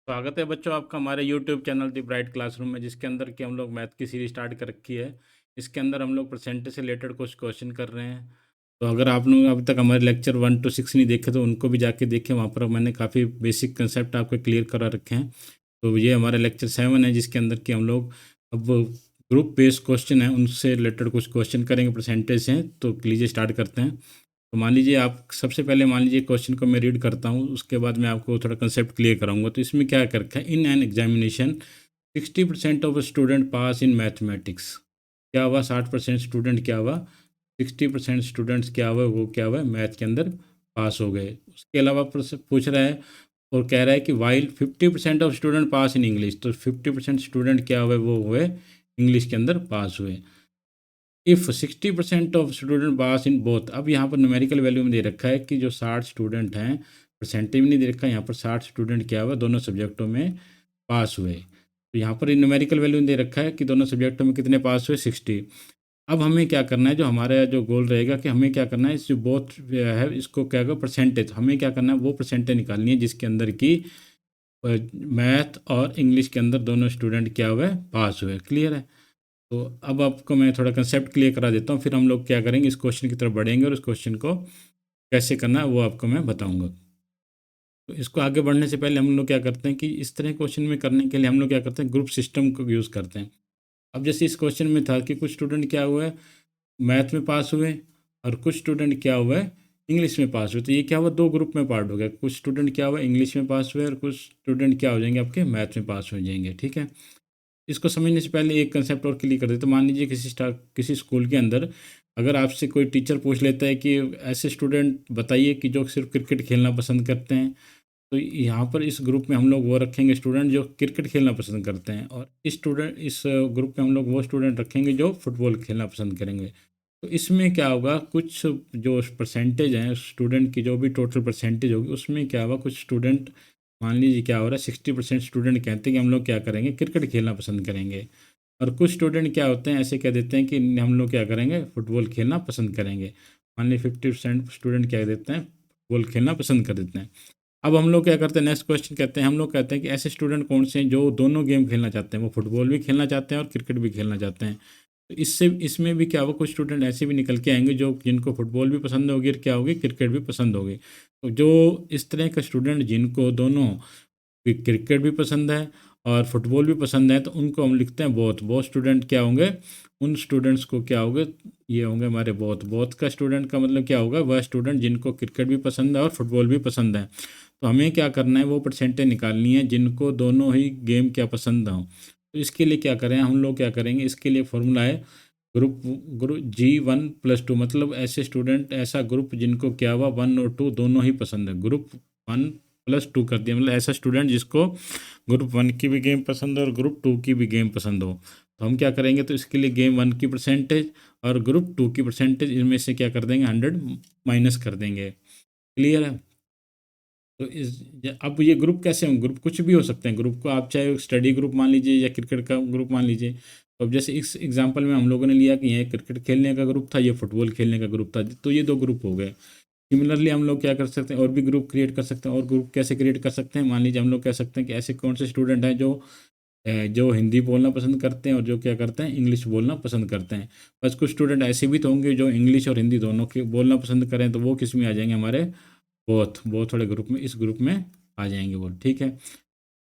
स्वागत है बच्चों आपका हमारे यूट्यूब चैनल दी ब्राइट क्लासरूम में, जिसके अंदर कि हम लोग मैथ की सीरीज स्टार्ट कर रखी है। इसके अंदर हम लोग परसेंटेज से रिलेटेड कुछ क्वेश्चन कर रहे हैं। तो अगर आप लोग अभी तक हमारे लेक्चर 1 to 6 नहीं देखे तो उनको भी जाके देखें, वहाँ पर मैंने काफ़ी बेसिक कंसेप्ट आपके क्लियर करा रखे हैं। तो ये हमारा लेक्चर 7 है, जिसके अंदर कि हम लोग अब ग्रुप बेस्ड क्वेश्चन है उनसे रिलेटेड कुछ क्वेश्चन करेंगे, परसेंटेज हैं। तो लीजिए स्टार्ट करते हैं। तो मान लीजिए आप सबसे पहले मान लीजिए क्वेश्चन को मैं रीड करता हूँ, उसके बाद मैं आपको थोड़ा कंसेप्ट क्लियर कराऊंगा। तो इसमें क्या कर रखा है, in an examination 60% of student pass in mathematics. क्या हुआ, 60% स्टूडेंट क्या हुआ, 60% स्टूडेंट्स क्या हुआ, वो क्या हुआ मैथ के अंदर पास हो गए। उसके अलावा पूछ रहा है और कह रहा है कि while 50% of student pass in English. तो 50% स्टूडेंट क्या हुए, वो हुए इंग्लिश के अंदर पास हुए। If 60% of student pass in both. अब यहाँ पर न्यूमेरिकल वैल्यू में दे रखा है कि जो 60 स्टूडेंट हैं, परसेंटेज में नहीं दे रखा है, यहाँ पर 60 स्टूडेंट क्या हुआ दोनों सब्जेक्टों में पास हुए। तो यहाँ पर न्यूमेरिकल वैल्यू में दे रखा है कि दोनों सब्जेक्टों में कितने पास हुए, 60। अब हमें क्या करना है, जो हमारा जो गोल रहेगा कि हमें क्या करना है, इस जो बोथ है इसको क्या होगा परसेंटेज, हमें क्या करना है वो परसेंटेज निकालनी है जिसके अंदर की मैथ और इंग्लिश के अंदर दोनों स्टूडेंट क्या हुए, पास हुए। क्लियर है। तो अब आपको मैं थोड़ा कंसेप्ट क्लियर करा देता हूँ, फिर हम लोग क्या करेंगे, इस क्वेश्चन की तरफ बढ़ेंगे और इस क्वेश्चन को कैसे करना है वो आपको मैं बताऊंगा। तो इसको आगे बढ़ने से पहले हम लोग क्या करते हैं कि इस तरह क्वेश्चन में करने के लिए हम लोग क्या करते हैं, ग्रुप सिस्टम को यूज़ करते हैं। अब जैसे इस क्वेश्चन में था कि कुछ स्टूडेंट क्या हुआ है, मैथ में पास हुए, और कुछ स्टूडेंट क्या हुआ है, इंग्लिश में पास हुए। तो ये क्या हुआ, दो ग्रुप में पार्ट हो गया। कुछ स्टूडेंट क्या हुआ, इंग्लिश में पास हुए, और कुछ स्टूडेंट क्या हो जाएंगे, आपके मैथ में पास हो जाएंगे। ठीक है। इसको समझने से पहले एक कंसेप्ट और क्लियर कर देते। तो मान लीजिए किसी स्कूल के अंदर अगर आपसे कोई टीचर पूछ लेता है कि ऐसे स्टूडेंट बताइए कि जो सिर्फ क्रिकेट खेलना पसंद करते हैं। तो यहाँ पर इस ग्रुप में हम लोग वो रखेंगे स्टूडेंट जो क्रिकेट खेलना पसंद करते हैं, और इस ग्रुप में हम लोग वो स्टूडेंट रखेंगे जो फुटबॉल खेलना पसंद करेंगे। तो इसमें क्या होगा, कुछ जो परसेंटेज हैं स्टूडेंट की, जो भी टोटल परसेंटेज होगी उसमें क्या होगा, कुछ स्टूडेंट मान लीजिए क्या हो रहा है, 60% स्टूडेंट कहते हैं कि हम लोग क्या करेंगे, क्रिकेट खेलना पसंद करेंगे। और कुछ स्टूडेंट क्या होते हैं, ऐसे कह देते हैं कि हम लोग क्या करेंगे, फुटबॉल खेलना पसंद करेंगे। मान लीजिए 50% स्टूडेंट क्या देते हैं, फुटबॉल खेलना पसंद कर देते हैं। अब हम लोग क्या करते हैं, नेक्स्ट क्वेश्चन कहते हैं, हम लोग कहते हैं कि ऐसे स्टूडेंट कौन से हैं जो दोनों गेम खेलना चाहते हैं, वो फुटबॉल भी खेलना चाहते हैं और क्रिकेट भी खेलना चाहते हैं। तो इससे इसमें भी क्या होगा, कुछ स्टूडेंट ऐसे भी निकल के आएंगे जो जिनको फुटबॉल भी पसंद होगी और क्या होगी, क्रिकेट भी पसंद होगी। तो जो इस तरह का स्टूडेंट जिनको दोनों क्रिकेट भी पसंद है और फुटबॉल भी पसंद है, तो उनको हम लिखते हैं बोथ। बोथ स्टूडेंट क्या होंगे, उन स्टूडेंट्स को क्या होंगे, ये होंगे हमारे बोथ। बोथ का स्टूडेंट का मतलब क्या होगा, वह स्टूडेंट जिनको क्रिकेट भी पसंद है और फुटबॉल भी पसंद है। तो हमें क्या करना है, वो परसेंटेज निकालनी है जिनको दोनों ही गेम क्या पसंद हो। तो इसके लिए क्या करें, हम लोग क्या करेंगे, इसके लिए फॉर्मूला है ग्रुप ग्रुप G1+2। मतलब ऐसे स्टूडेंट, ऐसा ग्रुप जिनको क्या हुआ 1 और 2 दोनों ही पसंद है, ग्रुप 1+2 कर दिया। मतलब ऐसा स्टूडेंट जिसको ग्रुप 1 की भी गेम पसंद हो और ग्रुप 2 की भी गेम पसंद हो। तो हम क्या करेंगे, तो इसके लिए गेम 1 की परसेंटेज और ग्रुप 2 की परसेंटेज, इनमें से क्या कर देंगे, 100 माइनस कर देंगे। क्लियर है। तो अब ये ग्रुप कैसे होंगे, ग्रुप कुछ भी हो सकते हैं। ग्रुप को आप चाहे स्टडी ग्रुप मान लीजिए या क्रिकेट का ग्रुप मान लीजिए। तो अब जैसे इस एग्जांपल में हम लोगों ने लिया कि ये क्रिकेट खेलने का ग्रुप था, ये फुटबॉल खेलने का ग्रुप था, तो ये दो ग्रुप हो गए। सिमिलरली हम लोग क्या कर सकते हैं, और भी ग्रुप क्रिएट कर सकते हैं। और ग्रुप कैसे क्रिएट कर सकते हैं, मान लीजिए हम लोग कह सकते हैं कि ऐसे कौन से स्टूडेंट हैं जो हिंदी बोलना पसंद करते हैं और जो क्या करते हैं, इंग्लिश बोलना पसंद करते हैं। बस कुछ स्टूडेंट ऐसे भी तो होंगे जो इंग्लिश और हिंदी दोनों के बोलना पसंद करें, तो वो किस में आ जाएंगे, हमारे बोथ बोथ वाले ग्रुप में, इस ग्रुप में आ जाएंगे वो। ठीक है।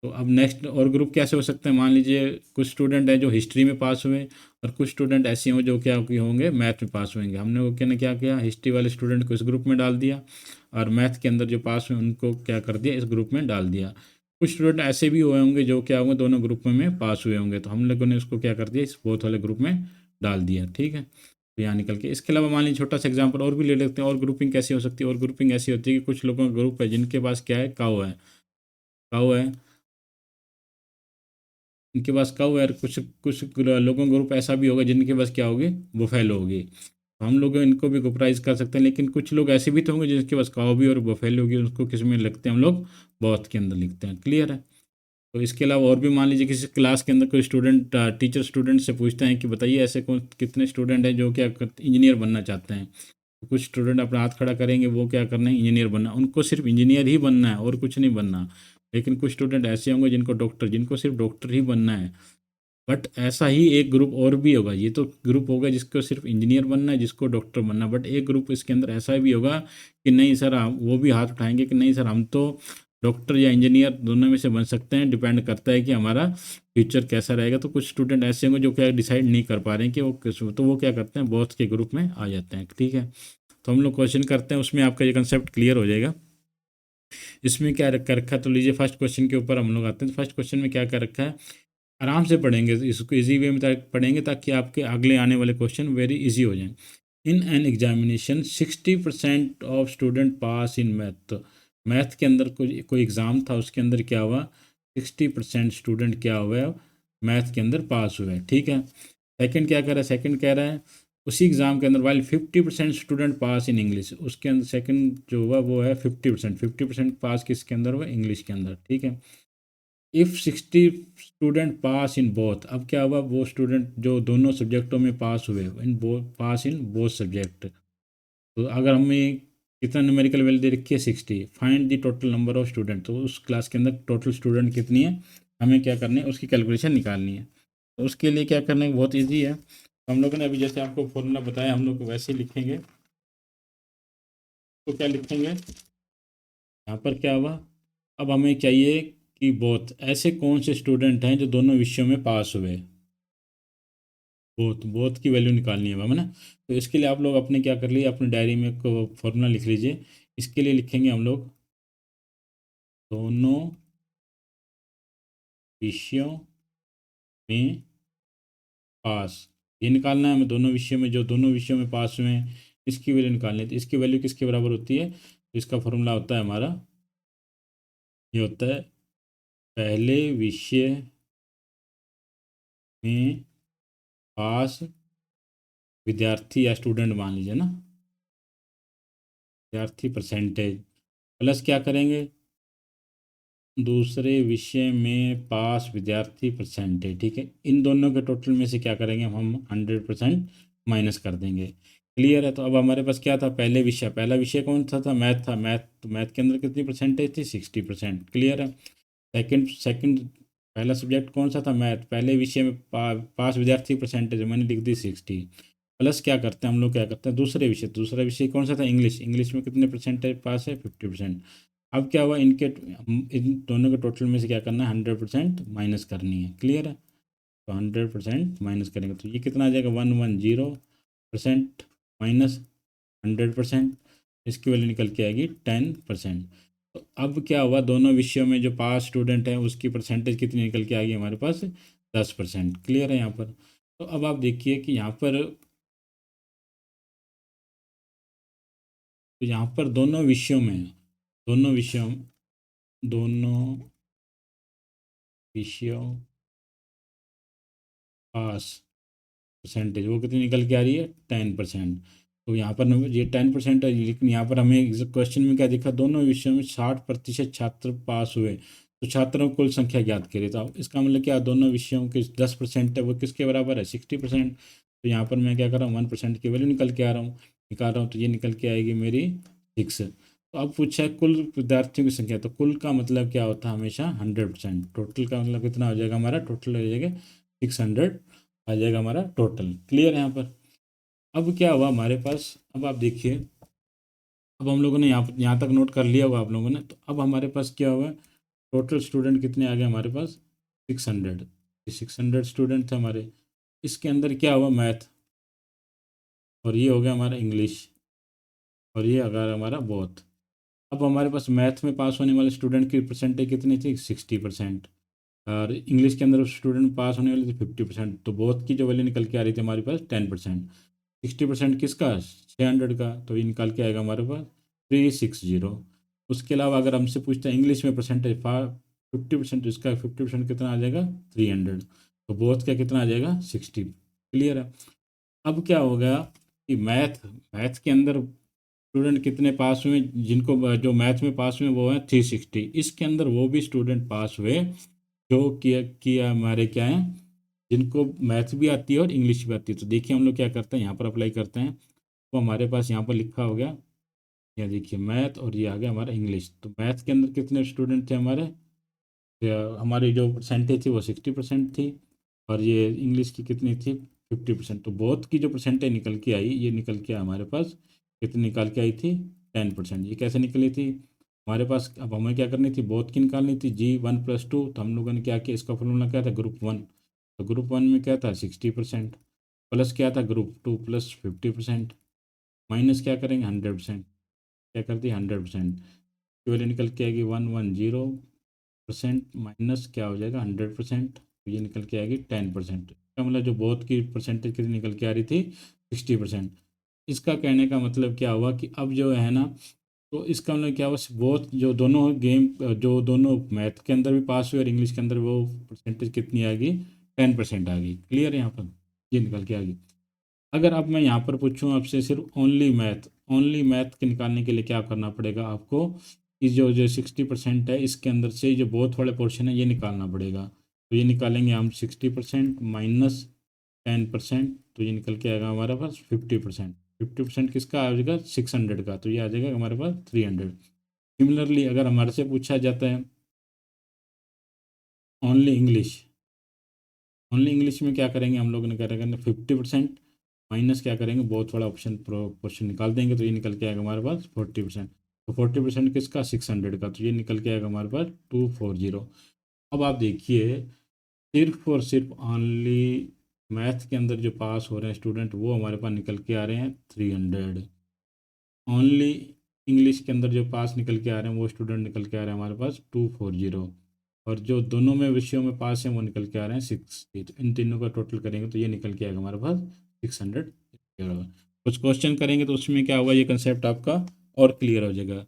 तो अब नेक्स्ट और ग्रुप कैसे हो सकते हैं, मान लीजिए कुछ स्टूडेंट हैं जो हिस्ट्री में पास हुए, और कुछ स्टूडेंट ऐसे हों जो क्या कि होंगे मैथ में पास होंगे। हमने वो क्या किया, हिस्ट्री वाले स्टूडेंट को इस ग्रुप में डाल दिया, और मैथ के अंदर जो पास हुए उनको क्या कर दिया, इस ग्रुप में डाल दिया। कुछ स्टूडेंट ऐसे भी हुए होंगे जो क्या होंगे, दोनों ग्रुप में पास हुए होंगे, तो हम लोगों ने उसको क्या कर दिया, इस बोथ वाले ग्रुप में डाल दिया। ठीक है। तो यहाँ निकल के, इसके अलावा मान लीजिए छोटा सा एग्जांपल और भी ले लेते हैं। और ग्रुपिंग कैसी हो सकती है, और ग्रुपिंग ऐसी होती है कि कुछ लोगों का ग्रुप है जिनके पास क्या है, काऊ है। काऊ है, इनके पास काऊ है। और कुछ कुछ लोगों का ग्रुप ऐसा भी होगा जिनके पास क्या होगी, बुफेलो होगी। तो हम लोग इनको भी ग्रुपराइज कर सकते हैं। लेकिन कुछ लोग ऐसे भी तो होंगे जिनके पास काऊ भी और बुफेलो होगी, उसको किस में लिखते हैं हम लोग, बहुत के अंदर लिखते हैं। क्लियर है। तो इसके अलावा और भी मान लीजिए किसी क्लास के अंदर कोई स्टूडेंट टीचर स्टूडेंट से पूछते हैं कि बताइए ऐसे कौन कितने स्टूडेंट हैं जो क्या इंजीनियर बनना चाहते हैं। तो कुछ स्टूडेंट अपना हाथ खड़ा करेंगे, वो क्या करना है, इंजीनियर बनना, उनको सिर्फ इंजीनियर ही बनना है और कुछ नहीं बनना। लेकिन कुछ स्टूडेंट ऐसे होंगे जिनको सिर्फ डॉक्टर ही बनना है। बट ऐसा ही एक ग्रुप और भी होगा। ये तो ग्रुप होगा जिसको सिर्फ इंजीनियर बनना है, जिसको डॉक्टर बनना है। बट एक ग्रुप इसके अंदर ऐसा भी होगा कि नहीं सर, हम वो भी हाथ उठाएंगे कि नहीं सर, हम तो डॉक्टर या इंजीनियर दोनों में से बन सकते हैं, डिपेंड करता है कि हमारा फ्यूचर कैसा रहेगा। तो कुछ स्टूडेंट ऐसे होंगे जो क्या डिसाइड नहीं कर पा रहे हैं कि वो किस, तो वो क्या करते हैं, बोथ के ग्रुप में आ जाते हैं। ठीक है, तो हम लोग क्वेश्चन करते हैं, उसमें आपका ये कंसेप्ट क्लियर हो जाएगा। इसमें क्या कर रखा है, तो लीजिए फर्स्ट क्वेश्चन के ऊपर हम लोग आते हैं। तो फर्स्ट क्वेश्चन में क्या कर रखा है, आराम से पढ़ेंगे इसको, इजी वे में पढ़ेंगे ताकि आपके अगले आने वाले क्वेश्चन वेरी इजी हो जाएं। इन an examination 60% of student pass in math. तो मैथ के अंदर कोई एग्ज़ाम था, उसके अंदर क्या हुआ, 60% स्टूडेंट क्या हुआ, मैथ के अंदर पास हुए। ठीक है, सेकंड क्या कर रहा है, सेकंड कह रहा है उसी एग्ज़ाम के अंदर while 50% student pass in English, उसके अंदर सेकंड जो हुआ वो है 50% पास किसके अंदर हुआ, इंग्लिश के अंदर। ठीक है, if 60 student pass in both, अब क्या हुआ, वो स्टूडेंट जो दोनों सब्जेक्टों में पास हुए, पास इन बोथ सब्जेक्ट। तो अगर हमें कितना न्यूमेरिकल वैल्यू दे रखी है 60, find the total number of student, तो उस क्लास के अंदर टोटल स्टूडेंट कितनी है, हमें क्या करना है, उसकी कैलकुलेशन निकालनी है। तो उसके लिए क्या करना है, बहुत ईजी है। तो हम लोगों ने अभी जैसे आपको फॉर्मूला बताया, हम लोग वैसे ही लिखेंगे। तो क्या लिखेंगे, यहाँ पर क्या हुआ, अब हमें चाहिए कि बोथ ऐसे कौन से स्टूडेंट हैं जो दोनों विषयों में पास हुए, बोथ बोथ की वैल्यू निकालनी है हमें ना। तो इसके लिए आप लोग अपने क्या कर लिए, अपने डायरी में को फॉर्मूला लिख लीजिए। इसके लिए लिखेंगे हम लोग दोनों विषयों में पास, ये निकालना है हमें, दोनों विषयों में, जो दोनों विषयों में पास हुए हैं इसकी वैल्यू निकालनी है। तो इसकी वैल्यू किसके बराबर होती है, तो इसका फॉर्मूला होता है हमारा, ये होता है पहले विषय में पास विद्यार्थी या स्टूडेंट मान लीजिए ना, विद्यार्थी परसेंटेज, प्लस क्या करेंगे, दूसरे विषय में पास विद्यार्थी परसेंटेज। ठीक है, इन दोनों के टोटल में से क्या करेंगे, हम 100% माइनस कर देंगे। क्लियर है, तो अब हमारे पास क्या था, पहला विषय कौन सा था, मैथ था। तो मैथ के अंदर कितनी परसेंटेज थी, 60%। क्लियर है, सेकंड सेकंड पहला सब्जेक्ट कौन सा था, मैथ, पहले विषय में पास विद्यार्थी परसेंटेज मैंने लिख दी 60। प्लस क्या करते हैं हम लोग, क्या करते हैं, दूसरा विषय कौन सा था, इंग्लिश, इंग्लिश में कितने परसेंटेज पास है, 50%। अब क्या हुआ, इन दोनों के टोटल में से क्या करना है, 100% माइनस करनी है। क्लियर है, तो 100% माइनस करेंगे तो ये कितना आ जाएगा, 110% माइनस 100%, इसकी वैल्यू निकल के आएगी 10%। तो अब क्या हुआ, दोनों विषयों में जो पास स्टूडेंट हैं उसकी परसेंटेज कितनी निकल के आ गई हमारे पास, 10%। क्लियर है यहाँ पर। तो अब आप देखिए कि यहाँ पर दोनों विषयों दोनों विषयों पास परसेंटेज वो कितनी निकल के आ रही है, 10%। तो यहाँ पर ये 10% है, लेकिन यहाँ पर हमें क्वेश्चन में क्या दिखा, दोनों विषयों में 60% छात्र पास हुए, तो छात्रों की कुल संख्या ज्ञात करिए। तो अब इसका मतलब क्या, दोनों विषयों के 10% है, वो किसके बराबर है, 60%। तो यहाँ पर मैं क्या कर रहा हूँ, 1% की वैल्यू निकाल रहा हूँ, तो ये निकल के आएगी मेरी 6। तो अब पूछा है कुल विद्यार्थियों की संख्या, तो कुल का मतलब क्या होता है, हमेशा 100%। टोटल का मतलब कितना हो जाएगा हमारा, टोटल हो जाएगा 600 आ जाएगा हमारा टोटल। क्लियर है यहाँ पर। अब क्या हुआ हमारे पास, अब आप देखिए, अब हम लोगों ने यहाँ तक नोट कर लिया हुआ आप लोगों ने। तो अब हमारे पास क्या हुआ, टोटल स्टूडेंट कितने आ गए हमारे पास, 600। 600 स्टूडेंट थे हमारे। इसके अंदर क्या हुआ, मैथ, और ये हो गया हमारा इंग्लिश, और ये अगर हमारा बोथ। अब हमारे पास मैथ में पास होने वाले स्टूडेंट की परसेंटेज कितनी थी, 60%। और इंग्लिश के अंदर स्टूडेंट पास होने वाले थे 50%। तो बोथ की जो वैल्यू निकल के आ रही थी हमारे पास 10%। 60% किसका, 600 का, तो ये निकाल के आएगा हमारे पास 360। उसके अलावा अगर हमसे पूछता है इंग्लिश में परसेंटेज 50%, तो इसका 50% कितना आ जाएगा, 300। तो बोथ का कितना आ जाएगा, 60। क्लियर है। अब क्या हो गया कि मैथ मैथ के अंदर स्टूडेंट कितने पास हुए, जिनको जो मैथ में पास हुए वो है 360। इसके अंदर वो भी स्टूडेंट पास हुए जो किया हमारे क्या हैं, जिनको मैथ भी आती है और इंग्लिश भी आती है। तो देखिए हम लोग क्या करते हैं, यहाँ पर अप्लाई करते हैं। तो हमारे पास यहाँ पर लिखा हो गया, या देखिए मैथ, और ये आ गया हमारा इंग्लिश। तो मैथ के अंदर कितने स्टूडेंट थे हमारे, हमारी जो परसेंटेज थी वो 60% थी और ये इंग्लिश की कितनी थी 50%। तो बोथ की जो परसेंटेज निकल के आई, ये निकल के हमारे पास कितनी निकाल के आई थी 10%। ये कैसे निकली थी हमारे पास? अब हमें क्या करनी थी, बोथ की निकालनी थी, G1+2। तो हम लोगों ने क्या किया, इसका फॉर्मूला क्या था, ग्रुप 1। तो ग्रुप 1 में क्या था 60%, प्लस क्या था ग्रुप 2 प्लस 50%, माइनस क्या करेंगे 100%। क्या कर दी 100%, की वैल्यू निकल के आएगी 110% माइनस क्या हो जाएगा 100%, तो ये निकल के आएगी 10%। इसका मतलब जो बोथ की परसेंटेज कितनी निकल के आ रही थी 60%। इसका कहने का मतलब क्या हुआ कि अब जो है ना, तो इसका मतलब क्या हुआ, बोथ जो दोनों गेम, जो दोनों मैथ के अंदर भी पास हुए और इंग्लिश के अंदर, वो परसेंटेज कितनी आ गई 10% आ गई। क्लियर है यहाँ पर, ये निकल के आ गई। अगर अब मैं यहाँ पर पूछूं आपसे सिर्फ ओनली मैथ के निकालने के लिए क्या करना पड़ेगा आपको, इस जो जो 60% है इसके अंदर से जो बहुत वाले पोर्शन है ये निकालना पड़ेगा। तो ये निकालेंगे हम 60% माइनस 10%, तो ये निकल के आएगा हमारे पास 50%। 50% किसका आ जाएगा 600 का, तो ये आ जाएगा हमारे पास 300। सिमिलरली अगर हमारे से पूछा जाता है ओनली इंग्लिश, ओनली इंग्लिश में क्या करेंगे हम लोगों ने, क्या करेंगे 50% माइनस क्या करेंगे, बहुत बड़ा ऑप्शन क्वेश्चन निकाल देंगे, तो ये निकल के आएगा हमारे पास 40%। तो 40% किसका 600 का, तो ये निकल के आएगा हमारे पास 240। अब आप देखिए, सिर्फ और सिर्फ ओनली मैथ के अंदर जो पास हो रहे हैं स्टूडेंट, वो हमारे पास निकल के आ रहे हैं 300। ओनली इंग्लिश के अंदर जो पास निकल के आ रहे हैं वो स्टूडेंट निकल के आ रहे हैं हमारे पास 240। और जो दोनों में विषयों में पास हैं वो निकल के आ रहे हैं 60। तो इन तीनों का टोटल करेंगे तो ये निकल के आएगा हमारे पास 600। कुछ क्वेश्चन करेंगे तो उसमें क्या होगा, ये कंसेप्ट आपका और क्लियर हो जाएगा।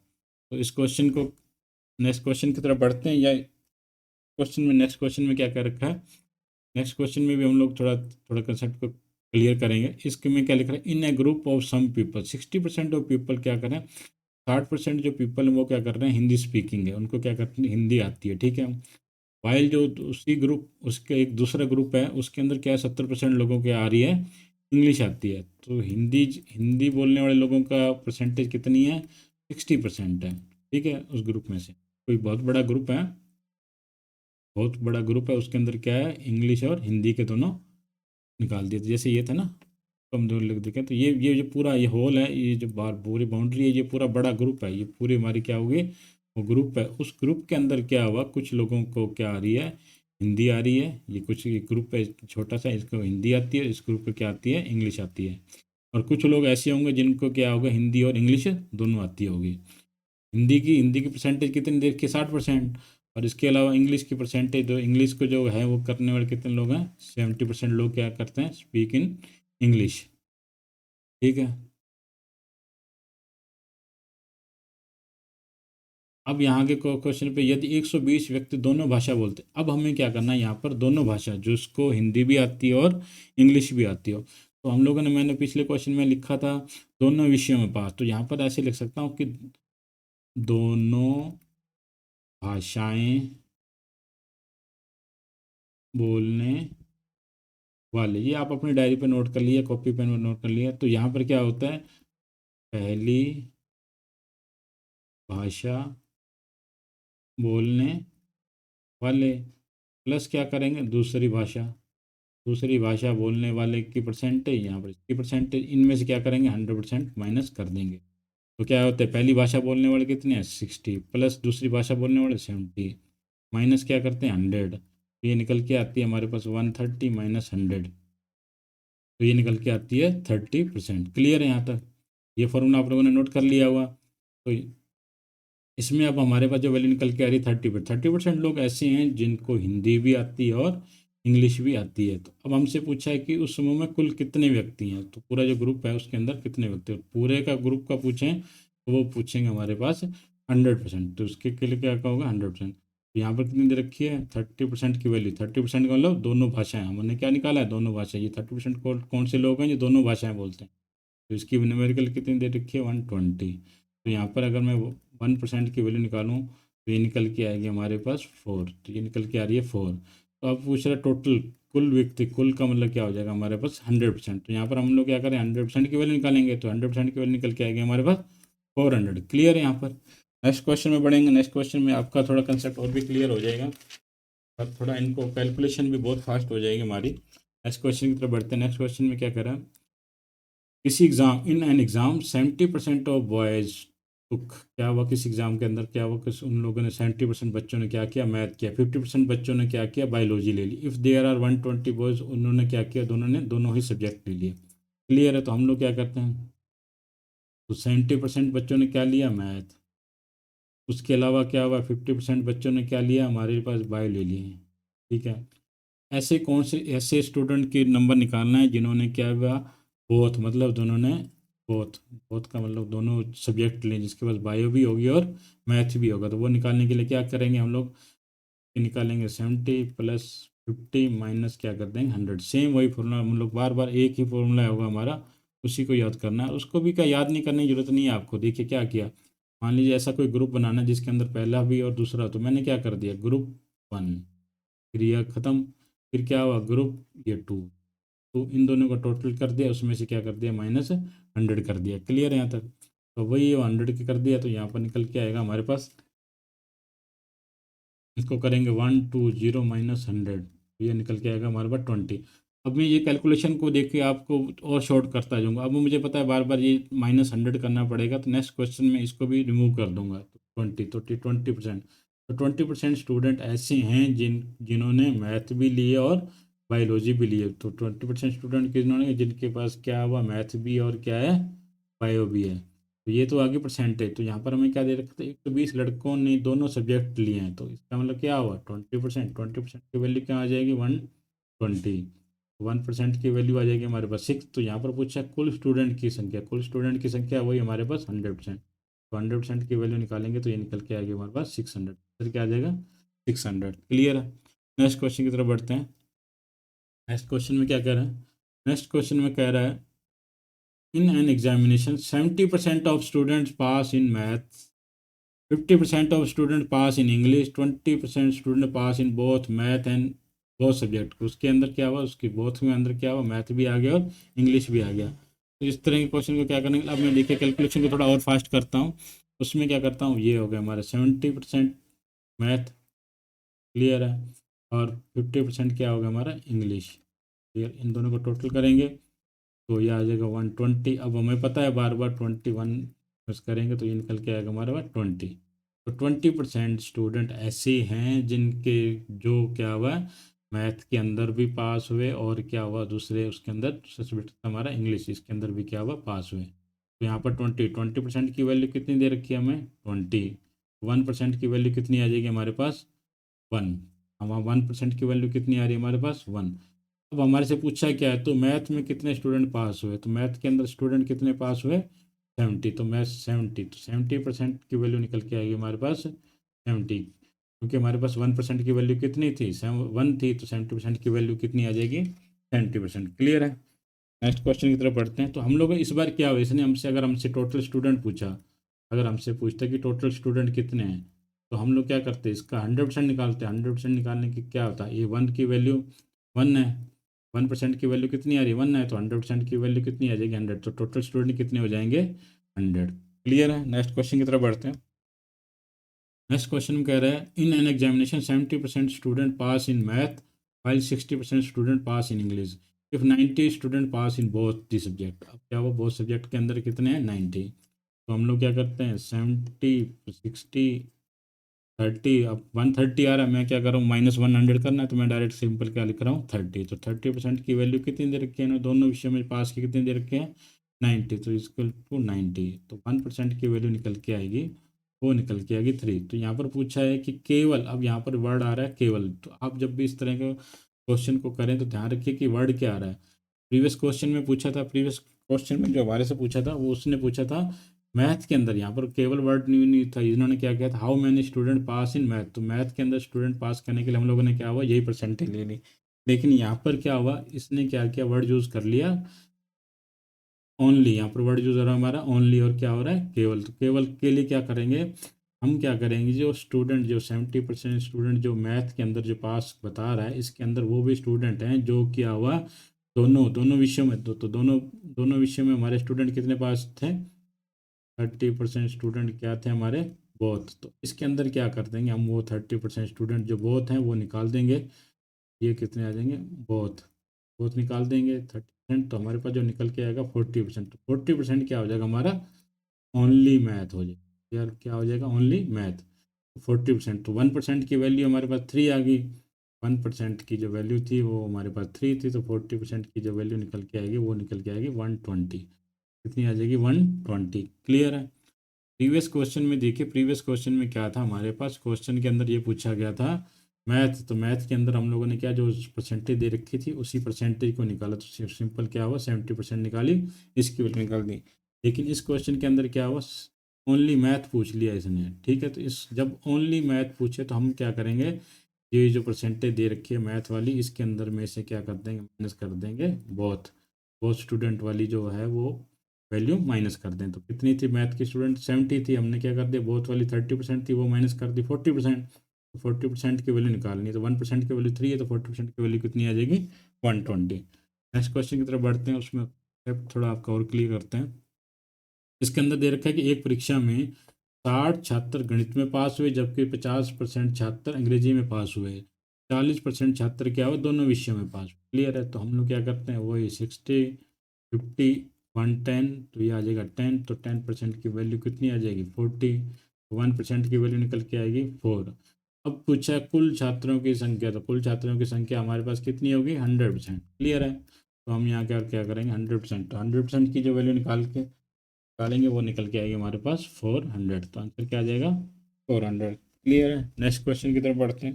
तो इस क्वेश्चन को, नेक्स्ट क्वेश्चन की तरफ बढ़ते हैं, या नेक्स्ट क्वेश्चन में क्या कर रखा है, नेक्स्ट क्वेश्चन में भी हम लोग थोड़ा थोड़ा कंसेप्ट को क्लियर करेंगे। इसके में क्या लिख रहा है, in a group of some people 60% of people क्या करें, 60% जो पीपल हैं वो क्या कर रहे हैं, हिंदी स्पीकिंग है, उनको क्या करते हैं हिंदी आती है, ठीक है। वाइल जो उसी ग्रुप, उसके एक दूसरा ग्रुप है उसके अंदर क्या है 70% लोगों के आ रही है इंग्लिश आती है। तो हिंदी हिंदी बोलने वाले लोगों का परसेंटेज कितनी है 60% है, ठीक है। उस ग्रुप में से कोई बहुत बड़ा ग्रुप है, बहुत बड़ा ग्रुप है, उसके अंदर क्या है इंग्लिश और हिंदी के दोनों निकाल दिए। तो जैसे ये था ना, कमजोर लिख दिखे, तो ये जो पूरा ये होल है, ये जो बार पूरी बाउंड्री है, ये पूरा बड़ा ग्रुप है, ये पूरी हमारी क्या होगी वो ग्रुप है। उस ग्रुप के अंदर क्या हुआ, कुछ लोगों को क्या आ रही है हिंदी आ रही है, ये कुछ ये ग्रुप है छोटा सा, इसको हिंदी आती है, इस ग्रुप को क्या आती है इंग्लिश आती है। और कुछ लोग ऐसे होंगे जिनको क्या होगा हिंदी और इंग्लिश दोनों आती होगी। हिंदी की परसेंटेज कितनी देर की 60%। और इसके अलावा इंग्लिश की परसेंटेज, जो इंग्लिश को जो है वो करने वाले कितने लोग हैं 70% लोग क्या करते हैं स्पीक इन इंग्लिश, ठीक है। अब यहाँ के क्वेश्चन पे, यदि 120 व्यक्ति दोनों भाषा बोलते, अब हमें क्या करना है यहाँ पर, दोनों भाषा जिसको हिंदी भी आती है और इंग्लिश भी आती हो। तो हम लोगों ने, मैंने पिछले क्वेश्चन में लिखा था दोनों विषयों में पास, तो यहाँ पर ऐसे लिख सकता हूँ कि दोनों भाषाएं बोलने वाले, ये आप अपनी डायरी पे नोट कर लिया, कॉपी पेन में नोट कर लिया। तो यहाँ पर क्या होता है, पहली भाषा बोलने वाले प्लस क्या करेंगे दूसरी भाषा बोलने वाले की परसेंटेज, यहाँ पर इसकी परसेंटेज, इनमें से क्या करेंगे 100% माइनस कर देंगे। तो क्या होता है, पहली भाषा बोलने वाले कितने हैं 60 प्लस दूसरी भाषा बोलने वाले 70, माइनस क्या करते हैं 100। तो ये निकल के आती है हमारे पास 130 माइनस 100, तो ये निकल के आती है 30%। क्लियर है यहाँ तक, ये फॉर्मूला आप लोगों ने नोट कर लिया हुआ। तो इसमें अब हमारे पास जो वैल्यू निकल के आ रही है 30% लोग ऐसे हैं जिनको हिंदी भी आती है और इंग्लिश भी आती है। तो अब हमसे पूछा है कि उस समूह में कुल कितने व्यक्ति हैं, तो पूरा जो ग्रुप है उसके अंदर कितने व्यक्ति हैं, पूरे का ग्रुप का पूछें तो वो पूछेंगे हमारे पास 100%। तो उसके के लिए क्या होगा 100%। तो यहाँ पर कितनी दे रखी है 30% की वैल्यू, 30% का मतलब दोनों भाषाएं, हमने क्या निकाला है दोनों भाषाएं। ये 30% कौन से लोग हैं जो दोनों भाषाएं बोलते हैं, तो इसकी न्यूमेरिकल कितनी दे रखी है 120। तो यहाँ पर अगर मैं 1% की वैल्यू निकालूँ तो ये निकल के आएगी हमारे पास 4, तो ये निकल के आ रही है 4। तो अब पूछ रहा है टोटल, कुल व्यक्ति, कुल का मतलब क्या हो जाएगा हमारे पास 100%। तो यहाँ पर हम लोग क्या करें 100% की वैल्यू निकालेंगे, तो 100% की वैल्यू निकल के आएगी हमारे पास 400। क्लियर है यहाँ पर। नेक्स्ट क्वेश्चन में बढ़ेंगे, नेक्स्ट क्वेश्चन में आपका थोड़ा कंसेप्ट और भी क्लियर हो जाएगा। और थोड़ा इनको कैलकुलेशन भी बहुत फास्ट हो जाएगी हमारी। नेक्स्ट क्वेश्चन की तरफ बढ़ते हैं। नेक्स्ट क्वेश्चन में क्या कह रहा है, किसी exam in an exam 70% of boys took, क्या हुआ किसी एग्जाम के अंदर क्या हुआ, किस उन लोगों ने 70% बच्चों ने क्या किया, मैथ किया, 50% बच्चों ने क्या किया, बायोलॉजी ले ली। इफ़ देयर आर 120 बॉयज, उन्होंने क्या किया, दोनों ने दोनों ही सब्जेक्ट ले लिए। क्लियर है। तो हम लोग क्या करते हैं, तो 70% बच्चों ने क्या लिया, मैथ। उसके अलावा क्या हुआ, 50% बच्चों ने क्या लिया, हमारे पास बायो ले लिए। ठीक है। ऐसे कौन से ऐसे स्टूडेंट के नंबर निकालना है जिन्होंने क्या हुआ, बोथ, मतलब दोनों ने बोथ, बोथ का मतलब दोनों सब्जेक्ट लिए, जिसके पास बायो भी होगी और मैथ भी होगा। तो वो निकालने के लिए क्या करेंगे हम लोग, ये निकालेंगे 70 प्लस 50 माइनस क्या कर देंगे 100। सेम वही फॉर्मूला, हम लोग बार बार एक ही फॉर्मूला होगा हमारा, उसी को याद करना है। उसको भी क्या याद नहीं करने की जरूरत नहीं है आपको। देखिए क्या किया, मान लीजिए ऐसा कोई ग्रुप बनाना है जिसके अंदर पहला भी और दूसरा, तो मैंने क्या कर दिया, ग्रुप 1, फिर यह खत्म, फिर क्या हुआ, ग्रुप ये 2, तो इन दोनों का टोटल कर दिया, उसमें से क्या कर दिया, -100 कर दिया। क्लियर है यहाँ तक। तो वही 100 के कर दिया, तो यहाँ पर निकल के आएगा हमारे पास, इसको करेंगे 120 माइनस 100, ये निकल के आएगा हमारे पास 20। अब मैं ये कैलकुलेशन को देख के आपको और शॉर्ट करता जाऊंगा। अब मुझे पता है बार बार ये -100 करना पड़ेगा, तो नेक्स्ट क्वेश्चन में इसको भी रिमूव कर दूंगा। तो 20% तो 20% स्टूडेंट ऐसे हैं जिन्होंने मैथ भी लिए और बायोलॉजी भी लिए। तो 20% स्टूडेंट जिन्होंने, जिनके पास क्या हुआ, मैथ भी और क्या है, बायो भी है। तो ये तो आगे परसेंटेज, तो यहाँ पर हमें क्या दे रखा था, 120 लड़कों ने दोनों सब्जेक्ट लिए हैं, तो इसका मतलब क्या हुआ, 20%। 20% की वैल्यू क्या आ जाएगी, 120। 1% की वैल्यू आ जाएगी हमारे पास 6। तो यहाँ पर पूछा कुल स्टूडेंट की संख्या, कुल स्टूडेंट की संख्या वही हमारे पास 100%। तो 100% की वैल्यू निकालेंगे तो ये निकल के आएगी हमारे पास 600, फिर क्या आ जाएगा 600। क्लियर है। नेक्स्ट क्वेश्चन की तरफ बढ़ते हैं। नेक्स्ट क्वेश्चन में क्या कह रहा है, नेक्स्ट क्वेश्चन में कह रहा है, in an examination 70% of students pass in maths, 50% of students pass in English, 20% student pass in both math and both subject. उसके अंदर क्या हुआ, उसके बोथ में अंदर क्या हुआ, मैथ भी आ गया और इंग्लिश भी आ गया। तो इस तरह के क्वेश्चन को क्या करने, अब मैं देखिए कैलकुलेशन को थोड़ा और फास्ट करता हूँ। उसमें क्या करता हूँ, ये हो गया हमारा 70% मैथ, क्लियर है, और 50% क्या होगा हमारा इंग्लिश। क्लियर, इन दोनों को टोटल करेंगे तो ये आ जाएगा 120। अब हमें पता है बार बार 21 प्लस करेंगे तो ये निकल के आएगा हमारे पास 20। तो 20% स्टूडेंट ऐसे हैं जिनके, जो क्या हुआ, मैथ के अंदर भी पास हुए और क्या हुआ, दूसरे उसके अंदर सब्जेक्ट हमारा इंग्लिश, इसके अंदर भी क्या हुआ, पास हुए। तो यहाँ पर 20% की वैल्यू कितनी दे रखी है हमें, 20। 1% की वैल्यू कितनी आ जाएगी हमारे पास, 1। हम 1% की वैल्यू कितनी आ रही है हमारे पास, 1। अब हमारे से पूछा क्या है, तो मैथ में कितने स्टूडेंट पास हुए, तो मैथ के अंदर स्टूडेंट कितने पास हुए, 70। तो मैथ 70, तो 70% की वैल्यू निकल के आएगी हमारे पास 70, क्योंकि हमारे पास 1% की वैल्यू कितनी थी, 1 थी, तो 70% की वैल्यू कितनी आ जाएगी, 70%। क्लियर है। नेक्स्ट क्वेश्चन की तरफ बढ़ते हैं। तो हम लोग इस बार क्या हुआ, इसने हमसे, अगर हमसे टोटल स्टूडेंट पूछा, अगर हमसे पूछता कि टोटल स्टूडेंट कितने हैं, तो हम लोग क्या करते हैं, इसका 100% निकालते हैं। 100% निकालने की क्या होता है, ये 1 की वैल्यू 1 है, 1% की वैल्यू कितनी आ रही है, 1 है, तो 100% की वैल्यू कितनी आ जाएगी, 100। तो टोटल स्टूडेंट कितने हो जाएंगे, 100। क्लियर है। नेक्स्ट क्वेश्चन की तरफ बढ़ते हैं। नेक्स्ट क्वेश्चन में कह रहा है, in an examination 70% student pass in math while 60% student pass in English. If 90 student pass in both the subject. अब क्या हुआ, बोथ सब्जेक्ट के अंदर कितने हैं, 90। तो हम लोग क्या करते हैं, 70 60 30, अब 130 आ रहा है, मैं क्या कर रहा हूँ, -100 करना है, तो मैं डायरेक्ट सिंपल क्या लिख रहा हूँ, 30। तो 30% की वैल्यू कितनी दे रखी है, दोनों विषयों में पास की कितनी दे रखे हैं, 90। तो इक्वल टू 90, तो 1% की वैल्यू निकल के आएगी, वो निकल के आएगी 3। तो यहाँ पर पूछा है कि केवल, अब यहाँ पर वर्ड आ रहा है केवल। तो आप जब भी इस तरह के क्वेश्चन को करें तो ध्यान रखिए कि वर्ड क्या आ रहा है। प्रीवियस क्वेश्चन में पूछा था, प्रीवियस क्वेश्चन में जो हमारे से पूछा था, वो उसने पूछा था मैथ के अंदर, यहाँ पर केवल वर्ड नहीं था, इन्होंने क्या किया था, how many student pass in math. तो मैथ के अंदर स्टूडेंट पास करने के लिए हम लोगों ने क्या हुआ, यही परसेंटेज ले ली। लेकिन यहाँ पर क्या हुआ, इसने क्या किया, वर्ड यूज़ कर लिया ओनली। यहाँ पर वर्ड यूज़ हो रहा है हमारा ओनली, और क्या हो रहा है, केवल। तो केवल के लिए क्या करेंगे, हम क्या करेंगे, जो स्टूडेंट, जो 70% स्टूडेंट जो मैथ के अंदर जो पास बता रहा है, इसके अंदर वो भी स्टूडेंट हैं जो क्या हुआ, दोनों दोनों विषयों में, तो दोनों दोनों विषयों में हमारे स्टूडेंट कितने पास थे, 30% स्टूडेंट क्या थे हमारे, बोथ। तो इसके अंदर क्या कर देंगे हम, वो 30% स्टूडेंट जो बोथ हैं वो निकाल देंगे। ये कितने आ जाएंगे, बोथ, बोथ निकाल देंगे 30%, तो हमारे पास जो निकल के आएगा 40%। तो 40% क्या हो जाएगा हमारा, ओनली मैथ हो जाएगा यार, क्या हो जाएगा, ओनली मैथ। 40%, तो 1% की वैल्यू हमारे पास 3 आ गई। 1% की जो वैल्यू थी वो हमारे पास 3 थी, तो 40% की जो वैल्यू निकल के आएगी वो निकल के आएगी 120। कितनी आ जाएगी, 120। क्लियर है। प्रीवियस क्वेश्चन में देखिए, प्रीवियस क्वेश्चन में क्या था हमारे पास, क्वेश्चन के अंदर ये पूछा गया था मैथ, तो मैथ के अंदर हम लोगों ने क्या, जो परसेंटेज दे रखी थी उसी परसेंटेज को निकाला, तो सिंपल क्या हुआ, 70% निकाली, इसकी वैल्यू निकाल दी। लेकिन इस क्वेश्चन के अंदर क्या हुआ, ओनली मैथ पूछ लिया इसने, ठीक है। तो इस जब ओनली मैथ पूछे तो हम क्या करेंगे, ये जो परसेंटेज दे रखी है मैथ वाली, इसके अंदर में से क्या कर देंगे, माइनस कर देंगे बोथ, बोथ स्टूडेंट वाली जो है वो वैल्यू माइनस कर दें। तो कितनी थी मैथ की स्टूडेंट, 70 थी, हमने क्या कर दिया, बोथ वाली 30% थी वो माइनस कर दी 40%। तो 40% की वैल्यू निकालनी है, तो 1% की वैल्यू 3 है, तो 40% की वैल्यू कितनी आ जाएगी, 120। नेक्स्ट क्वेश्चन की तरफ बढ़ते हैं, उसमें थोड़ा आपका और क्लियर करते हैं। इसके अंदर दे रखा है कि एक परीक्षा में 60 छात्र गणित में पास हुए, जबकि 50% छात्र अंग्रेजी में पास हुए, 40% छात्र क्या हुए, दोनों विषयों में पास हुए। क्लियर है। तो हम लोग क्या करते हैं, वही 60, 50, 110, तो ये आ जाएगा 10, तो 10% की वैल्यू कितनी आ जाएगी, 40। 1% की वैल्यू निकल के आएगी 4। अब पूछा है कुल छात्रों की संख्या, तो कुल छात्रों की संख्या हमारे पास कितनी होगी, 100%। क्लियर है। तो हम यहाँ क्या क्या करेंगे, 100%, तो 100% की जो वैल्यू निकालेंगे वो निकल के आएगी हमारे पास 400। तो आंसर क्या आ जाएगा, 400। क्लियर है। नेक्स्ट क्वेश्चन की तरफ बढ़ते हैं।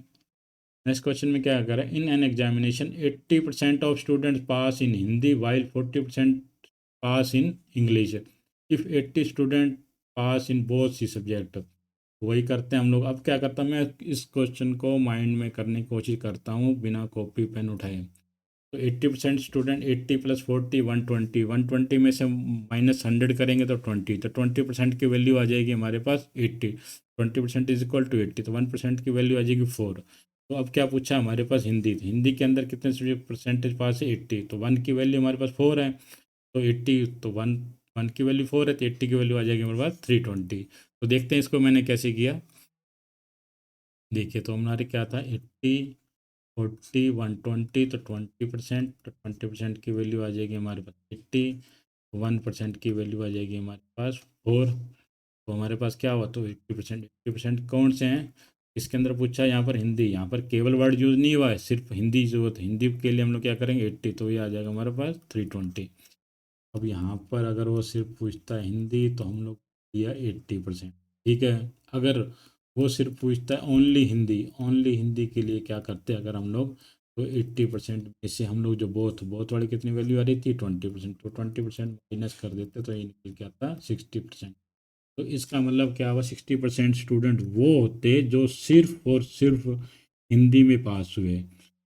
नेक्स्ट क्वेश्चन में क्या करें, in an examination 80% of students pass in Hindi while 40% pass in English, if 80 student pass in both these subject. वही करते हैं हम लोग। अब क्या करता हूँ मैं, इस क्वेश्चन को माइंड में करने की कोशिश करता हूँ बिना कॉपी पेन उठाए। तो 80% स्टूडेंट, 80 + 40 120, 120 में से -100 करेंगे तो 20, तो 20% की वैल्यू आ जाएगी हमारे पास 80। 20% इज इक्वल टू 80, तो 1% की वैल्यू आ जाएगी 4। तो अब क्या पूछा हमारे पास, हिंदी थी, हिंदी के अंदर कितने परसेंटेज पास है, 80, तो 1 की वैल्यू हमारे पास 4 है, तो 80, तो वन, 1 की वैल्यू 4 है, तो 80 की वैल्यू आ जाएगी हमारे पास 320। तो देखते हैं इसको मैंने कैसे किया। देखिए, तो हमारे क्या था, 80, 40, 120, तो 20%, तो 20% की वैल्यू आ जाएगी हमारे पास 80, 1% की वैल्यू आ जाएगी हमारे पास 4। तो हमारे पास क्या हुआ, तो 80%, 80% कौन से हैं, इसके अंदर पूछा है यहाँ पर हिंदी, यहाँ पर केवल वर्ड यूज़ नहीं हुआ है, सिर्फ हिंदी जो है, हिंदी के लिए हम लोग क्या करेंगे 80, तो ये आ जाएगा हमारे पास 320। अब यहाँ पर अगर वो सिर्फ पूछता है हिंदी तो हम लोग दिया 80%, ठीक है। अगर वो सिर्फ पूछता है ओनली हिंदी, ओनली हिंदी के लिए क्या करते हैं अगर हम लोग, तो 80% में से हम लोग जो बोथ बोथ वाली कितनी वैल्यू आ रही थी 20%, तो 20% माइनस कर देते तो ये निकल के आता 60%। तो इसका मतलब क्या हुआ, 60% स्टूडेंट वो होते जो सिर्फ और सिर्फ हिंदी में पास हुए।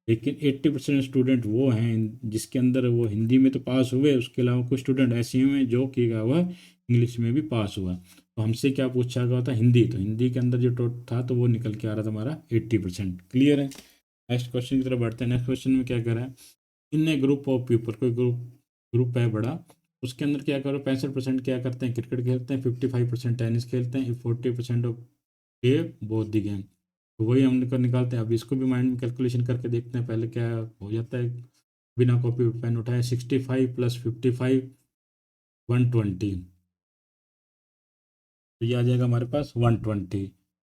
लेकिन 80% स्टूडेंट वो हैं जिसके अंदर वो हिंदी में तो पास हुए, उसके अलावा कुछ स्टूडेंट ऐसे हैं जो कि क्या हुआ, इंग्लिश में भी पास हुआ। तो हमसे क्या पूछा गया था, हिंदी, तो हिंदी के अंदर जो टोट था तो वो निकल के आ रहा था हमारा 80%। क्लियर है। नेक्स्ट क्वेश्चन की तरफ बढ़ते हैं। नेक्स्ट क्वेश्चन में क्या कह रहा है, in a group of people, कोई ग्रुप ग्रुप है बड़ा, उसके अंदर क्या करो, 65% क्या करते हैं, क्रिकेट खेलते हैं, 55% टेनिस खेलते हैं, 40% of play both the game. तो वही हम निकालते हैं। अब इसको भी माइंड में कैलकुलेशन करके देखते हैं पहले क्या हो जाता है, बिना कॉपी पेन उठाए। 65 + 55, 120, तो ये आ जाएगा हमारे पास 120।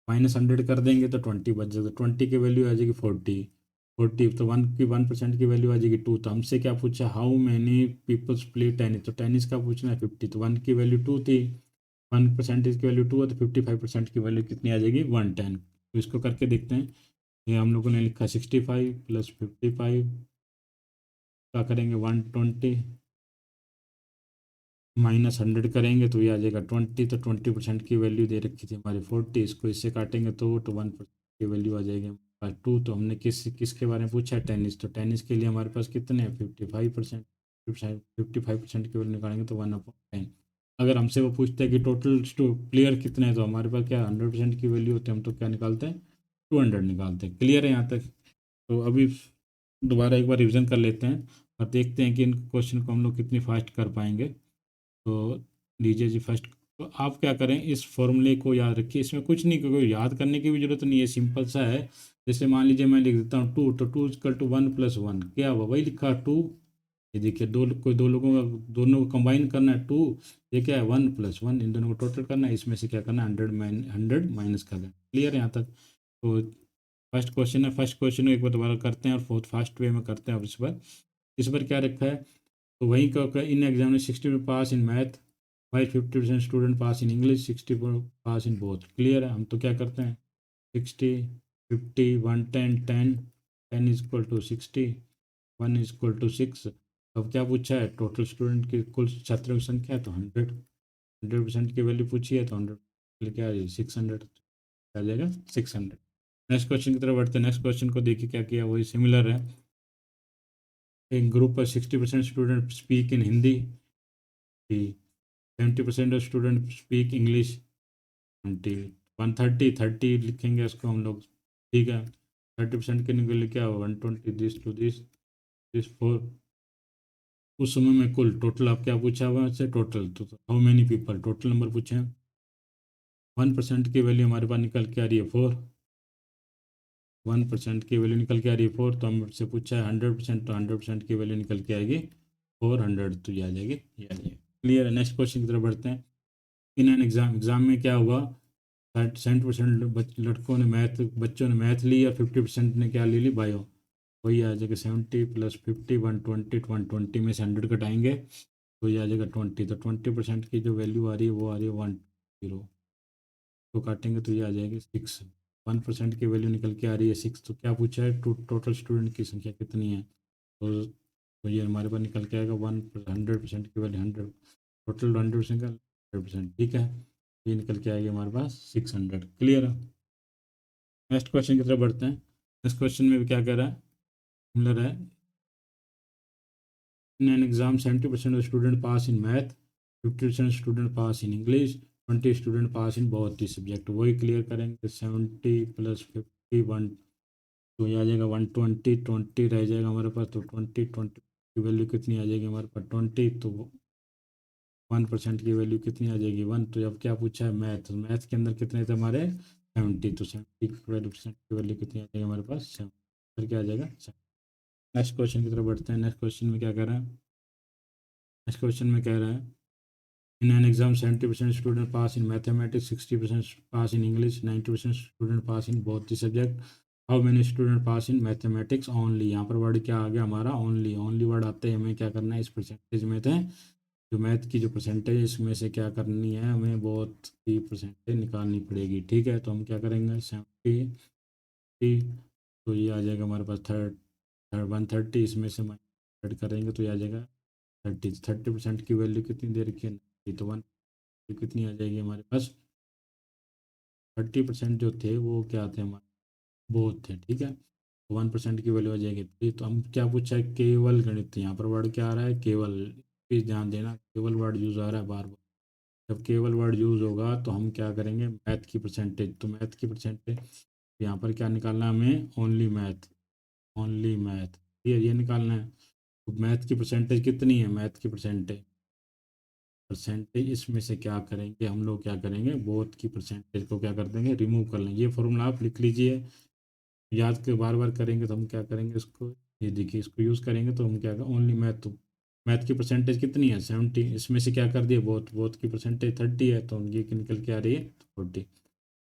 -100 कर देंगे तो 20 बच जाएगा, 20 की वैल्यू आ जाएगी 40। 40, तो 1% की वैल्यू आ जाएगी 2। तो हमसे क्या पूछा, how many peoples play tennis, तो टेनिस का पूछना है 50, तो 1 की वैल्यू 2 थी, 1% की वैल्यू 2 है, तो 55% की वैल्यू कितनी आ जाएगी, 110। तो इसको करके देखते हैं। ये हम लोगों ने लिखा 65 + 55 का करेंगे 120, -100 करेंगे तो ये आ जाएगा 20, तो 20% की वैल्यू दे रखी थी हमारी 40, इसको इससे काटेंगे तो 1% की वैल्यू आ जाएगी हमारे पास 2। तो हमने किसके बारे में पूछा है, टेनिस, तो टेनिस के लिए हमारे पास कितने हैं 55%, 55% की वैल्यू निकालेंगे तो 1/10। अगर हमसे वो पूछता है कि टोटल प्लेयर कितने हैं, तो हमारे पास क्या 100% की वैल्यू होती है, हम तो क्या निकालते हैं 200 निकालते हैं। क्लियर है यहाँ तक। तो अभी दोबारा एक बार रिविजन कर लेते हैं और देखते हैं कि इन क्वेश्चन को हम लोग कितनी फास्ट कर पाएंगे। तो लीजिए जी, फर्स्ट तो आप क्या करें, इस फॉर्मूले को याद रखिए। इसमें कुछ नहीं, कोई याद करने की भी जरूरत नहीं है, सिंपल सा है। जैसे मान लीजिए मैं लिख देता हूँ टू, तो टू इक्वल टू 1 + 1 क्या हुआ, वही लिखा टू। ये देखिए कोई दो लोगों का, दोनों को कंबाइन करना है टू, ये क्या है 1 + 1, इन दोनों को टोटल करना है, इसमें से क्या करना है 100 माइनस करना है। क्लियर है यहाँ तक? तो फर्स्ट क्वेश्चन है, फर्स्ट क्वेश्चन को एक बार दोबारा करते हैं और बहुत फास्ट वे में करते हैं। अब इस पर क्या रखा है, तो वही का इन एग्जाम में 60 पास इन मैथ, भाई 50% student pass in English, 60 pass in both. Clear है? हम तो क्या करते हैं 60, 50, 110, 10, 10 is equal to 60, 1 is equal to 6। अब क्या पूछा है, टोटल स्टूडेंट की कुल छात्रों की संख्या है तो 100% की वैल्यू पूछी है, तो 100 क्या आ जाएगी 600, आ जाएगा 600। नेक्स्ट क्वेश्चन की तरफ बढ़ते हैं। नेक्स्ट क्वेश्चन को देखिए क्या किया, वही सिमिलर है। एक ग्रुप पर 60% student speak in Hindi, 70% of student speak English, 130 लिखेंगे इसको हम लोग। ठीक है, 30% के निकल क्या हो 120, दिस टू दिस 4। उस समय में कुल टोटल आप क्या पूछा हुआ है, टोटल तो how many people, total number पूछे हैं। 1% की वैल्यू हमारे पास निकल के आ रही है 4, 1% की वैल्यू निकल के आ रही है 4, तो हमसे पूछा है 100%, तो 100% की वैल्यू निकल के आएगी 400, तो ये आ जाएगी, ये आ जाएगी। क्लियर है? नेक्स्ट क्वेश्चन की तरफ बढ़ते हैं। इन एन एग्जाम में क्या हुआ, 60% लड़कों ने मैथ, बच्चों ने मैथ ली और 50% ने क्या ले ली, बायो। वही आ जाएगा 70 + 50, 120, 120 में से 100 घटाएंगे तो ये आ जाएगा 20, तो 20% की जो वैल्यू आ रही है वो आ रही है 10, तो काटेंगे तो ये आ जाएगी 6। 1% की वैल्यू निकल के आ रही है 6, तो क्या पूछा है, टोटल स्टूडेंट की संख्या कितनी है, तो ये हमारे पास निकल के आएगा 100% की वैल्यू 100, टोटल 100% का 100%। ठीक है, ये निकल के आएगी हमारे पास 600। क्लियर है? नेक्स्ट क्वेश्चन की तरफ बढ़ते हैं। नेक्स्ट क्वेश्चन में भी क्या कह रहा है, सिमिलर है। In an exam 70% of student pass in math, 50% student pass in English, 20 student pass in बहुत ही सब्जेक्ट। वही क्लियर करेंगे, 70 + 50, 1, तो ये आ जाएगा 120, 20 रह जाएगा हमारे पास, तो 20 की वैल्यू कितनी आ जाएगी हमारे पास 20, तो 1% की वैल्यू कितनी आ जाएगी 1। तो अब क्या पूछा है मैथ, तो मैथ के अंदर कितने थे हमारे 70, तो 70 की वैल्यू परसेंट की वैल्यू कितनी आ जाएगी हमारे पास 7, फिर क्या आ जाएगा 7। नेक्स्ट क्वेश्चन की तरफ बढ़ते हैं। नेक्स्ट क्वेश्चन में क्या कह रहा है, नेक्स्ट क्वेश्चन में कह रहा है in an exam 70% student pass in mathematics, 60% pass in English, 90% student pass in both the subject, how many student pass in mathematics only. यहाँ पर वर्ड क्या आ गया हमारा, ओनली। ओनली वर्ड आते हैं, हमें क्या करना है, इस परसेंटेज में थे जो मैथ की जो परसेंटेज है इसमें से क्या करनी है, हमें बहुत की परसेंटेज निकालनी पड़ेगी। ठीक है, तो हम क्या करेंगे 70, तो ये आ जाएगा हमारे पास थर्ड थर्ड 130, इसमें से माइनस करेंगे तो ये आ जाएगा 30% की वैल्यू कितनी दे रखी है, ये तो 1 कितनी आ जाएगी हमारे पास, 30% जो थे वो क्या थे हमारे, बहुत थे। ठीक है, 1% की वैल्यू आ जाएगी 3। तो हम क्या पूछा है, केवल गणित। यहाँ पर वर्ड क्या आ रहा है, केवल। प्लीज ध्यान देना, केवल वर्ड यूज आ रहा है बार बार। जब केवल वर्ड यूज होगा तो हम क्या करेंगे, मैथ की परसेंटेज। तो मैथ की परसेंटेज यहाँ पर क्या निकालना है हमें, ओनली मैथ, ओनली मैथ, ये निकालना है। तो मैथ की परसेंटेज कितनी है, मैथ की परसेंटेज इसमें से क्या करेंगे हम लोग, क्या करेंगे बोथ की परसेंटेज को क्या कर देंगे, रिमूव कर लेंगे। ये फॉर्मूला आप लिख लीजिए, याद के बार बार करेंगे तो हम क्या करेंगे इसको, ये देखिए इसको यूज़ करेंगे तो हम क्या करें, ओनली मैथ। तो मैथ की परसेंटेज कितनी है 70, इसमें से क्या कर दिए, बोथ, बोथ की परसेंटेज 30 है, तो ये निकल के आ रही है 40।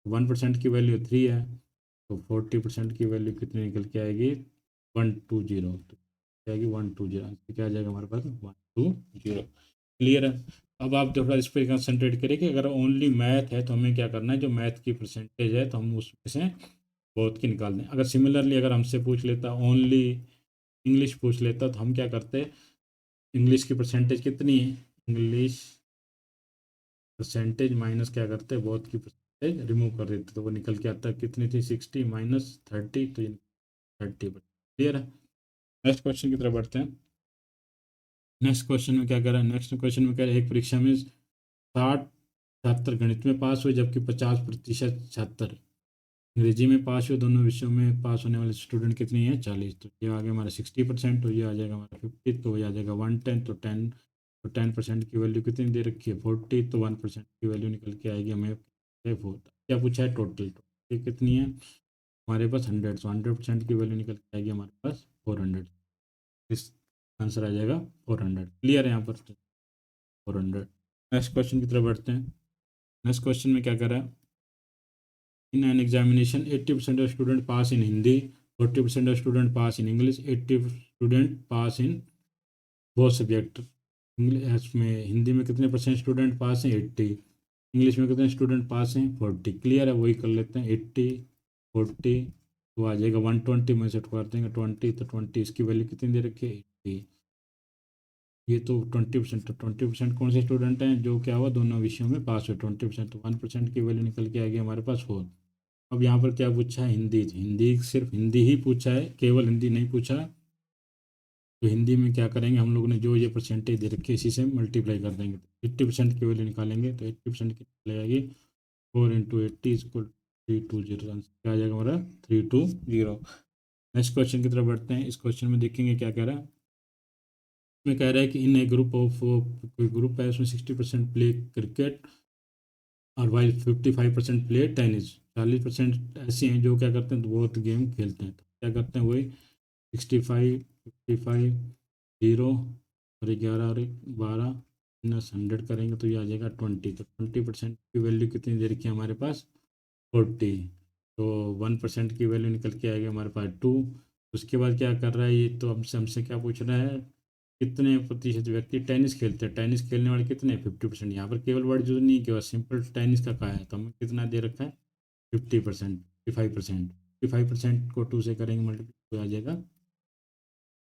1% की वैल्यू 3 है, तो 40% की वैल्यू कितनी निकल के आएगी 120, तो क्या आएगी 120, क्या आ जाएगा हमारे पास 120। क्लियर है? अब आप थोड़ा इस पर कंसनट्रेट करिए कि अगर ओनली मैथ है तो हमें क्या करना है, जो मैथ की परसेंटेज है तो हम उसमें से बहुत की निकाल दें। अगर सिमिलरली अगर हमसे पूछ लेता ओनली इंग्लिश पूछ लेता तो हम क्या करते, इंग्लिश की परसेंटेज कितनी है, इंग्लिश परसेंटेज माइनस क्या करते, बहुत की परसेंटेज रिमूव कर देते, तो वो निकल के आता है कितनी थी 60 - 30, तो 30। क्लियर है? नेक्स्ट क्वेश्चन की तरफ बढ़ते हैं। नेक्स्ट क्वेश्चन में क्या कह रहा है, नेक्स्ट क्वेश्चन में कह रहा है एक परीक्षा में 60 छात्र गणित में पास हुए जबकि 50% छात्र अंग्रेजी में पास हुए। दोनों विषयों में पास होने वाले स्टूडेंट कितनी है 40, तो ये आ गया हमारा 60%, तो ये आ जाएगा हमारा 50, तो ये आ जाएगा 110, तो 10 तो 10% की वैल्यू कितनी दे रखी है 40, तो 1% की वैल्यू निकल के आएगी हमें 4। क्या पूछा है टोटल, ये कितनी है हमारे पास 100, तो 100% की वैल्यू निकल के आएगी हमारे पास 400। इस आंसर आ जाएगा 400। क्लियर है यहाँ पर 400। नेक्स्ट क्वेश्चन की तरफ बढ़ते हैं। नेक्स्ट क्वेश्चन में क्या कर रहा है, in an examination 80% of student pass in Hindi, 40% of student pass in English, 80 student pass in वो सब्जेक्ट। इंग्लिश में हिंदी में कितने परसेंट स्टूडेंट पास हैं 80, इंग्लिश में कितने स्टूडेंट पास हैं 40। क्लियर है, वही कर लेते हैं 80 40, तो आ जाएगा 120 में से कर देंगे 20, तो 20 इसकी वैल्यू कितनी दे रखी है 80। ये तो 20%, तो 20% कौन से स्टूडेंट हैं जो क्या हुआ दोनों विषयों में पास हुए 20%, तो 1% की वैल्यू निकल के आ गई हमारे पास 4। अब यहाँ पर क्या पूछा है हिंदी, तो हिंदी सिर्फ हिंदी ही पूछा है, केवल हिंदी नहीं पूछा। तो हिंदी में क्या करेंगे हम लोग ने, जो ये परसेंटेज दे रखी है इसी से मल्टीप्लाई कर देंगे, 80% की वैल्यू निकालेंगे, तो 80% की निकल आएगी 4 × 80 = 320। क्या आ जाएगा हमारा 320। नेक्स्ट क्वेश्चन की तरफ बढ़ते हैं। इस क्वेश्चन में देखेंगे क्या कह रहा है, इसमें कह रहा है कि इन ए ग्रुप ऑफ, कोई ग्रुप है उसमें 60% प्ले क्रिकेट और वाइल 55% प्ले टेनिस। 40% ऐसे हैं जो क्या करते हैं, तो बहुत गेम खेलते हैं। तो क्या करते हैं वही 65 55 0 और 11 और 12 -100 करेंगे तो ये आ जाएगा 20। तो 20% की वैल्यू कितनी दे रखी है हमारे पास 40, तो 1% की वैल्यू निकल के आएगी हमारे पास 2। उसके बाद क्या कर रहा है ये, तो हमसे क्या पूछ रहा है, कितने प्रतिशत व्यक्ति टेनिस खेलते हैं, टेनिस खेलने वाले कितने 50%। यहाँ पर केवल वर्ड यूज नहीं किया, सिंपल टेनिस का कहा है, तो हमें कितना दे रखा है 50%, 55%। 55% को 2 से करेंगे मल्टीप्लाई तो आ जाएगा।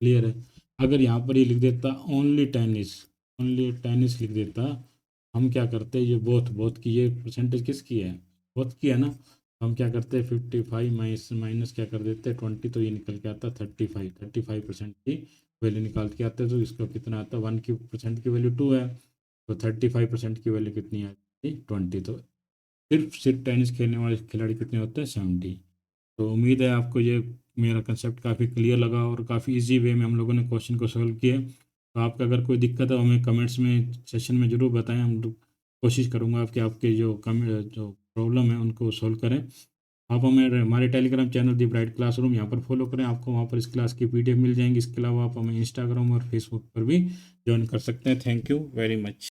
क्लियर है। अगर यहाँ पर ये लिख देता ओनली टेनिस, ओनली टेनिस लिख देता, हम क्या करते हैं, ये बोथ बोथ की ये परसेंटेज किसकी है, बोथ की है ना, तो हम क्या करते हैं 55 माइनस क्या कर देते हैं 20, तो ये निकल के आता 35% की वैल्यू निकाल के आते हैं। तो इसका कितना आता है 1% की वैल्यू 2 है, तो 35% की वैल्यू कितनी आती 20। तो सिर्फ टेनिस खेलने वाले खिलाड़ी कितने होते हैं 70। तो उम्मीद है आपको ये मेरा कंसेप्ट काफ़ी क्लियर लगा और काफ़ी इजी वे में हम लोगों ने क्वेश्चन को सॉल्व किया। तो आपका अगर कोई दिक्कत है हमें कमेंट्स में सेशन में ज़रूर बताएं, हम लोग कोशिश करूँगा कि आपके जो प्रॉब्लम है उनको सॉल्व करें। आप हमें हमारे टेलीग्राम चैनल दी ब्राइट क्लासरूम यहाँ पर फॉलो करें, आपको वहाँ पर इस क्लास की PDF मिल जाएंगी। इसके अलावा आप हमें इंस्टाग्राम और फेसबुक पर भी ज्वाइन कर सकते हैं। Thank you very much.